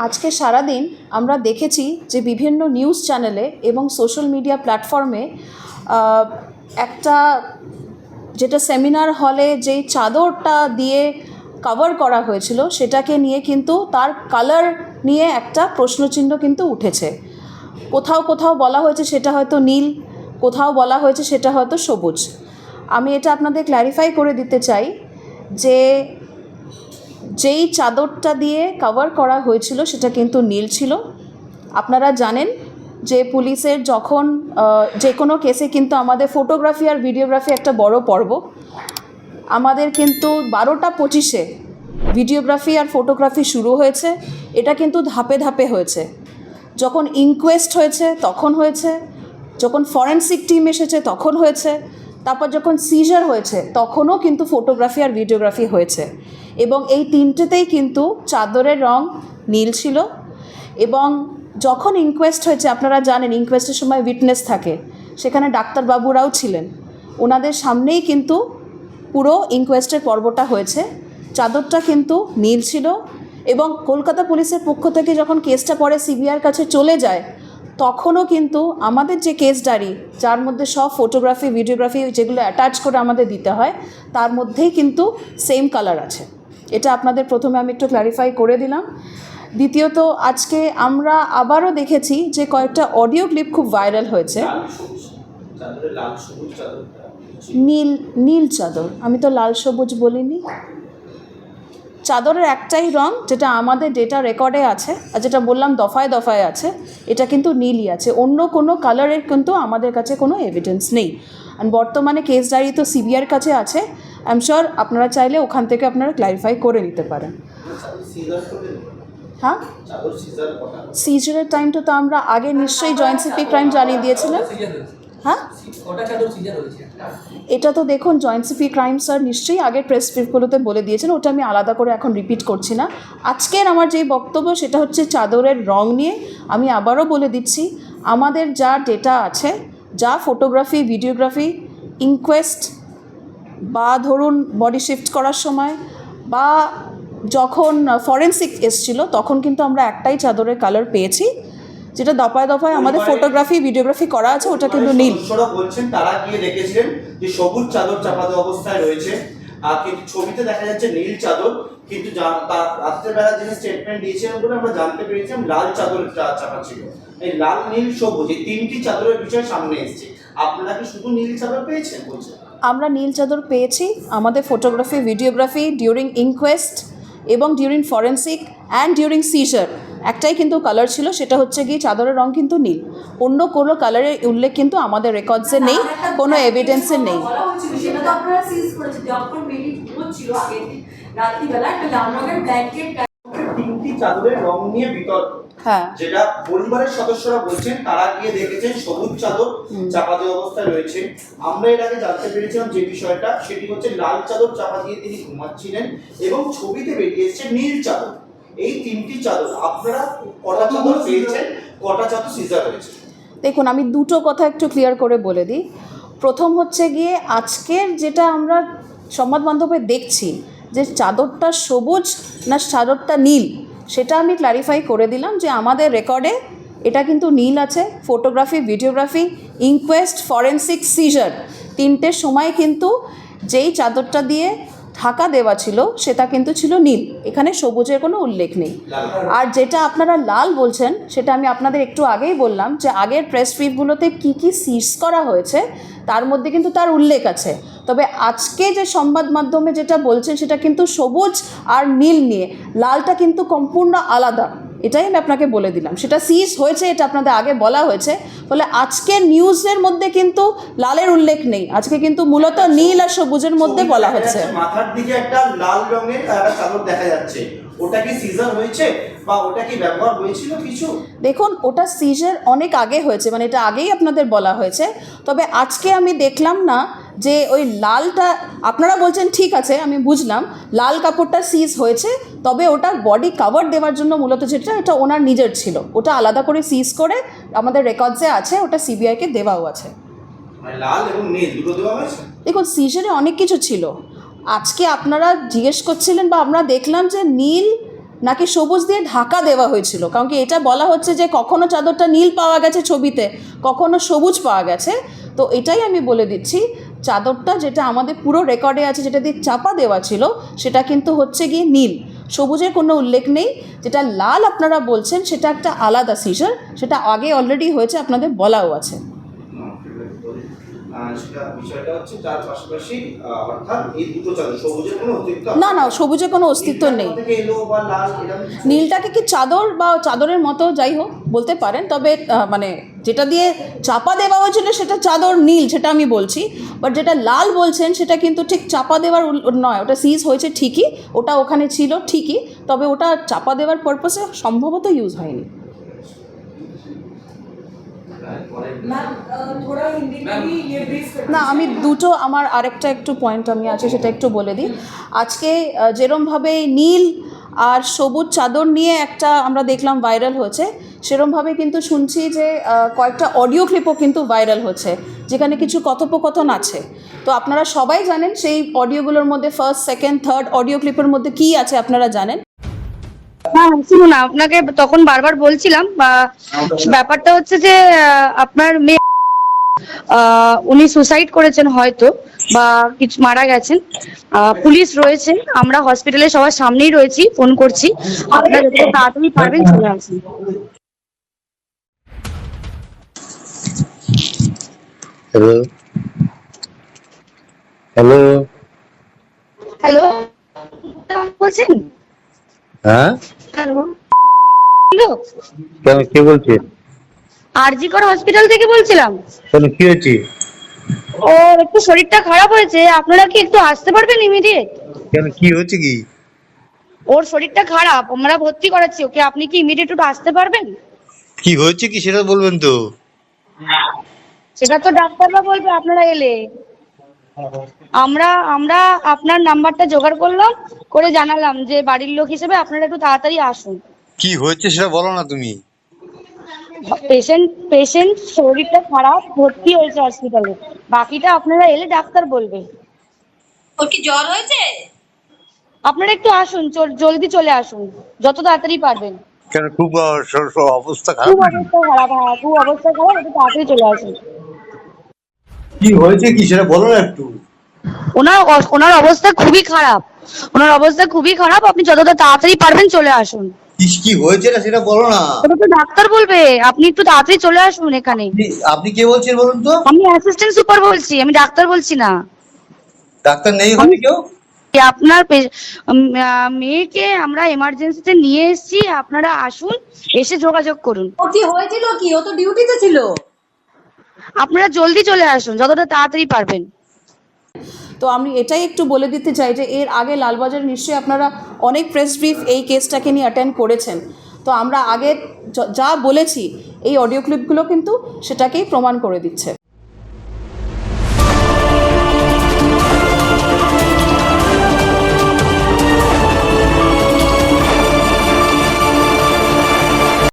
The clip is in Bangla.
আজকে সারাদিন আমরা দেখেছি যে বিভিন্ন নিউজ চ্যানেলে এবং সোশ্যাল মিডিয়া প্ল্যাটফর্মে একটা যেটা সেমিনার হলে যেই চাদরটা দিয়ে কভার করা হয়েছিল সেটাকে নিয়ে কিন্তু তার কালার নিয়ে একটা প্রশ্নচিহ্ন কিন্তু উঠেছে। কোথাও কোথাও বলা হয়েছে সেটা হয়তো নীল, কোথাও বলা হয়েছে সেটা হয়তো সবুজ। আমি এটা আপনাদের ক্ল্যারিফাই করে দিতে চাই যে যেই চাদরটা দিয়ে কভার করা হয়েছিল সেটা কিন্তু নীল ছিল। আপনারা জানেন যে পুলিশের যখন যে কোনো কেসে কিন্তু আমাদের ফটোগ্রাফি আর ভিডিওগ্রাফি একটা বড় পর্ব। আমাদের কিন্তু 12:25 ভিডিওগ্রাফি আর ফটোগ্রাফি শুরু হয়েছে। এটা কিন্তু ধাপে ধাপে হয়েছে। যখন ইনকোয়েস্ট হয়েছে তখন হয়েছে, যখন ফরেন্সিক টিম এসেছে তখন হয়েছে, তারপর যখন সিজার হয়েছে তখনও কিন্তু ফটোগ্রাফি আর ভিডিওগ্রাফি হয়েছে। এবং এই তিনটেতেই কিন্তু চাদরের রং নীল ছিল। এবং যখন ইনকোয়েস্ট হয়েছে, আপনারা জানেন ইনকোয়েস্টের সময় উইটনেস থাকে, সেখানে ডাক্তারবাবুরাও ছিলেন, ওনাদের সামনেই কিন্তু পুরো ইনকোয়েস্টের পর্বটা হয়েছে। চাদরটা কিন্তু নীল ছিল। এবং কলকাতা পুলিশের পক্ষ থেকে যখন কেসটা পরে সিবিআইয়ের কাছে চলে যায় তখনও কিন্তু আমাদের যে কেস ডায়েরি, যার মধ্যে সব ফটোগ্রাফি ভিডিওগ্রাফি যেগুলো অ্যাটাচ করে আমাদের দিতে হয়, তার মধ্যেই কিন্তু সেম কালার আছে। এটা আপনাদের প্রথমে আমি একটু ক্ল্যারিফাই করে দিলাম। দ্বিতীয়ত, আজকে আমরা আবারও দেখেছি যে কয়েকটা অডিও ক্লিপ খুব ভাইরাল হয়েছে। নীল চাদর, আমি তো লাল সবুজ বলিনি। চাদরের একটাই রং যেটা আমাদের ডেটা রেকর্ডে আছে, আর যেটা বললাম দফায় দফায় আছে, এটা কিন্তু নীলই আছে। অন্য কোনো কালারের কিন্তু আমাদের কাছে কোনো এভিডেন্স নেই। আর বর্তমানে কেস ডায়েরি তো সিবিআইয়ের কাছে আছে। আই এম শিওর আপনারা চাইলে ওখান থেকে আপনারা ক্লারিফাই করে নিতে পারেন। হ্যাঁ, সিজারের টাইমটা তো আমরা আগে নিশ্চয়ই জয়েন্ট সিপি ক্রাইম জানিয়ে দিয়েছিলাম। হ্যাঁ, এটা তো দেখুন জয়েন্ট সিপি ক্রাইম স্যার নিশ্চয়ই আগের প্রেস ব্রিফগুলোতে বলে দিয়েছেন, ওটা আমি আলাদা করে এখন রিপিট করছি না। আজকের আমার যেই বক্তব্য সেটা হচ্ছে চাদরের রং নিয়ে। আমি আবারও বলে দিচ্ছি, আমাদের যা ডেটা আছে, যা ফটোগ্রাফি ভিডিওগ্রাফি ইনকোয়েস্ট বা ধরুন বডি শিফট করার সময় বা যখন ফরেন্সিক এসছিল তখন কিন্তু আমরা একটাই চাদরের কালার পেয়েছি, যেটা দফায় দফায় আমাদের ফটোগ্রাফি ভিডিওগ্রাফি করা আছে, ওটা কিন্তু নীল। বলছেন তারা গিয়ে দেখেছিলেন যে সবুজ চাদর চাপাতে অবস্থায় রয়েছে, আর কিন্তু ছবিতে দেখা যাচ্ছে নীল চাদর, কিন্তু রাত্রেবেলা যিনি স্টেটমেন্ট দিয়েছিলেন বলে আমরা জানতে পেরেছিলাম লাল চাদর চাপা ছিল। এই লাল নীল সবুজ এই তিনটি চাদরের বিষয় সামনে এসেছে। আপনারা কি শুধু নীল চাদর পেয়েছেন বলছেন? আমরা নীল চাদর পেয়েছি। আমাদের ফটোগ্রাফি ভিডিওগ্রাফি ডিউরিং ইনকোয়েস্ট এবং during forensic and during seizure একটাই কিন্তু কালার ছিল, সেটা হচ্ছে গিয়ে চাদরের রং কিন্তু নীল। অন্য কোনো কালারের উল্লেখ কিন্তু আমাদের রেকর্ডসে নেই, কোনো এভিডেন্সে নেই। তিনটি চাদরের রং নিয়ে বিতর্ক, হ্যাঁ, যেটা পরিবারের সদস্যরা বলছেন তারা গিয়ে দেখেছেন সবুজ চাদর চাপা দেওয়া অবস্থায় রয়েছে। আমরা এর আগে জানতে পেরেছিলাম যে বিষয়টা, সেটি হচ্ছে লাল চাদর চাপা দিয়ে তিনি ঘুমাচ্ছিলেন এবং ছবিতে বেরিয়ে এসেছে নীল চাদর। এই তিনটি চাদর আপনারা কটা চাদর পেয়েছেন, কটা চাদর সিজার হয়েছে? দেখুন, আমি দুটো কথা একটু ক্লিয়ার করে বলে দিই। প্রথম হচ্ছে গিয়ে আজকের যেটা আমরা সংবাদ মাধ্যমে দেখছি যে চাদরটা সবুজ না চাদরটা নীল, সেটা আমি ক্ল্যারিফাই করে দিলাম যে আমাদের রেকর্ডে এটা কিন্তু নীল আছে। Photography videography inquest forensic seizure তিনটের সময় কিন্তু যেই চাদরটা দিয়ে ঢাকা দেওয়া ছিল সেটা কিন্তু ছিল নীল, এখানে সবুজের কোনো উল্লেখ নেই। আর যেটা আপনারা লাল বলছেন সেটা আমি আপনাদের একটু আগেই বললাম যে আগের প্রেস ব্রিফগুলোতে কী কী সিজ করা হয়েছে তার মধ্যে কিন্তু তার উল্লেখ আছে। তবে আজকে যে সংবাদ মাধ্যমে যেটা বলছেন সেটা কিন্তু সবুজ আর নীল নিয়ে, লালটা কিন্তু সম্পূর্ণ আলাদা, এটাই আমি আপনাকে বলে দিলাম। সেটা সিজ হয়েছে, এটা আপনাদের আগে বলা হয়েছে। ফলে আজকের নিউজের মধ্যে কিন্তু লালের উল্লেখ নেই, আজকে কিন্তু মূলত নীল আর সবুজের মধ্যে বলা হচ্ছে। মাথার দিকে একটা লাল রঙের একটা চাদর দেখা যাচ্ছে, ওটা কি সিজার হয়েছে বা ওটা কি ব্যবহার হয়েছিল কিছু? দেখুন, ওটা সিজার অনেক আগে হয়েছে, মানে এটা আগেই আপনাদের বলা হয়েছে। তবে আজকে আমি দেখলাম না যে ওই লালটা, আপনারা বলছেন ঠিক আছে আমি বুঝলাম লাল কাপড়টা সিজ হয়েছে, তবে ওটার বডি কাভার দেওয়ার জন্য মূলত যেটা এটা ওনার নিজের ছিল, ওটা আলাদা করে সিজ করে আমাদের রেকর্ডসে আছে, ওটা সিবিআইকে দেওয়াও আছে। লাল এবং নীল দুটো দেওয়া হয়েছে। দেখুন, সিজারে অনেক কিছু ছিল। আজকে আপনারা জিজ্ঞেস করছিলেন বা আমরা দেখলাম যে নীল নাকি সবুজ দিয়ে ঢাকা দেওয়া হয়েছিল, কারণ কি এটা বলা হচ্ছে যে কখনো চাদরটা নীল পাওয়া গেছে ছবিতে, কখনো সবুজ পাওয়া গেছে। তো এটাই আমি বলে দিচ্ছি, চাদরটা যেটা আমাদের পুরো রেকর্ডে আছে যেটা দিয়ে চাপা দেওয়া ছিল সেটা কিন্তু হচ্ছে গিয়ে নীল, সবুজের কোনো উল্লেখ নেই। যেটা লাল আপনারা বলছেন সেটা একটা আলাদা সিজার, সেটা আগে অলরেডি হয়েছে, আপনাদের বলাও আছে। সেটা বিষয়টা হচ্ছে তার পাশাপাশি অর্থাৎ এই দুটো চাদর সবুজের কোনো অস্তিত্ব না না, সবুজের কোনো অস্তিত্ব নেই। এলো বা লাল এরকম নীলটাকে কি চাদর বা চাদরের মতো যাই হোক বলতে পারেন, তবে মানে যেটা দিয়ে চাপা দেওয়া হয়েছিল সেটা চাদর নীল, সেটা আমি বলছি। বাট যেটা লাল বলছেন সেটা কিন্তু ঠিক চাপা দেওয়ার নয়, ওটা সিজ হয়েছে ঠিকই, ওটা ওখানে ছিল ঠিকই, তবে ওটা চাপা দেওয়ার পারপাসে সম্ভবত ইউজ হয়নি। না, আমি দুটো, আমার আরেকটা একটু পয়েন্ট আমি আছে সেটা একটু বলে দিই। আজকে যেরমভাবে নীল আর সবুজ চাদর নিয়ে একটা আমরা দেখলাম ভাইরাল হয়েছে, সেরমভাবে কিন্তু শুনছি যে কয়েকটা অডিও ক্লিপও কিন্তু ভাইরাল হচ্ছে যেখানে কিছু কথোপকথন আছে। তো আপনারা সবাই জানেন সেই অডিওগুলোর মধ্যে ফার্স্ট, সেকেন্ড, থার্ড অডিও ক্লিপের মধ্যে কী আছে আপনারা জানেন। হ্যাঁ শুনুন, আপনাকে তখন বারবার বলছিলাম, ব্যাপারটা হচ্ছে যে আপনার মেয়ে উনি সুসাইড করেছেন হয়তো, বা কিছু মারা গেছেন। পুলিশ রয়েছে, আমরা হসপিটালে সবার সামনেই রয়েছি, ফোন করছি, আপনারা যত তাড়াতাড়ি পারবেন চলে আসুন। হ্যালো হ্যালো হ্যালো, বলছেন? হ্যাঁ, হ্যালো, কেন, কে বলছেন? আরজিকর হসপিটাল থেকে বলছিলাম। কেন, কি হয়েছে? ও একটু শরীরটা খারাপ হয়েছে, আপনারা কি একটু আসতে পারবেন ইমিডিয়েট? কেন, কি হয়েছে কি? ওর শরীরটা খারাপ, আমরা ভর্তি করাচ্ছি ওকে, আপনি কি ইমিডিয়েট একটু আসতে পারবেন? কি হয়েছে কি সেটা বলবেন তো? সেটা তো ডাক্তাররা বলবে আপনারা এলে। আমরা আমরা আপনার নাম্বারটা জোগাড় করলাম, করে জানালাম যে বাড়ির লোক হিসেবে আপনারা একটু তাড়াতাড়ি আসুন। কি হয়েছে সেটা বলো না তুমি। পেশেন্ট শরীরটা খারাপ, ভর্তি হয়েছে হসপিটালে, বাকিটা আপনারা এলে ডাক্তার বলবে। ওর কি জ্বর হয়েছে? আপনারা একটু আসুন, জলদি চলে আসুন, যত তাড়াতাড়ি পারবেন। কেন, খুব অবস্থা খারাপ? খুব অবস্থা খারাপ, হ্যাঁ খুব অবস্থা খারাপ, একটু তাড়াতাড়ি চলে আসুন। কি হয়েছে কি সেটা বলো না একটু। ওনার অবস্থা খুবই খারাপ, ওনার অবস্থা খুবই খারাপ, আপনি যতটা তাড়াতাড়ি পারবেন চলে আসুন। কি হয়েছে না সেটা বলো না। ওটা তো ডাক্তার বলবে, আপনি একটু তাড়াতাড়ি চলে আসুন এখানে। আপনি কে বলছেন বলুন তো? আমি অ্যাসিস্ট্যান্ট সুপার বলছি, আমি ডাক্তার বলছি না। ডাক্তার নেই ওখানে কেউ? আপনার মেয়েকে আমরা এমার্জেন্সিতে নিয়ে এসেছি, আপনারা আসুন, এসে যোগাযোগ করুন। ও কি হয়েছিল কি? ও তো ডিউটিতে ছিল। আপনারা জলদি চলে আসুন, যতটা তাড়াতাড়ি পারবেন। তো আমি এটাই একটু বলে দিতে চাই যে এর আগে লালবাজার নিশ্চয়ই আপনারা অনেক প্রেস ব্রিফ এই কেসটাকে নিয়ে অ্যাটেন্ড করেছেন। তো আমরা আগে যা বলেছি এই অডিও ক্লিপগুলো কিন্তু সেটাকেই প্রমাণ করে দিচ্ছে।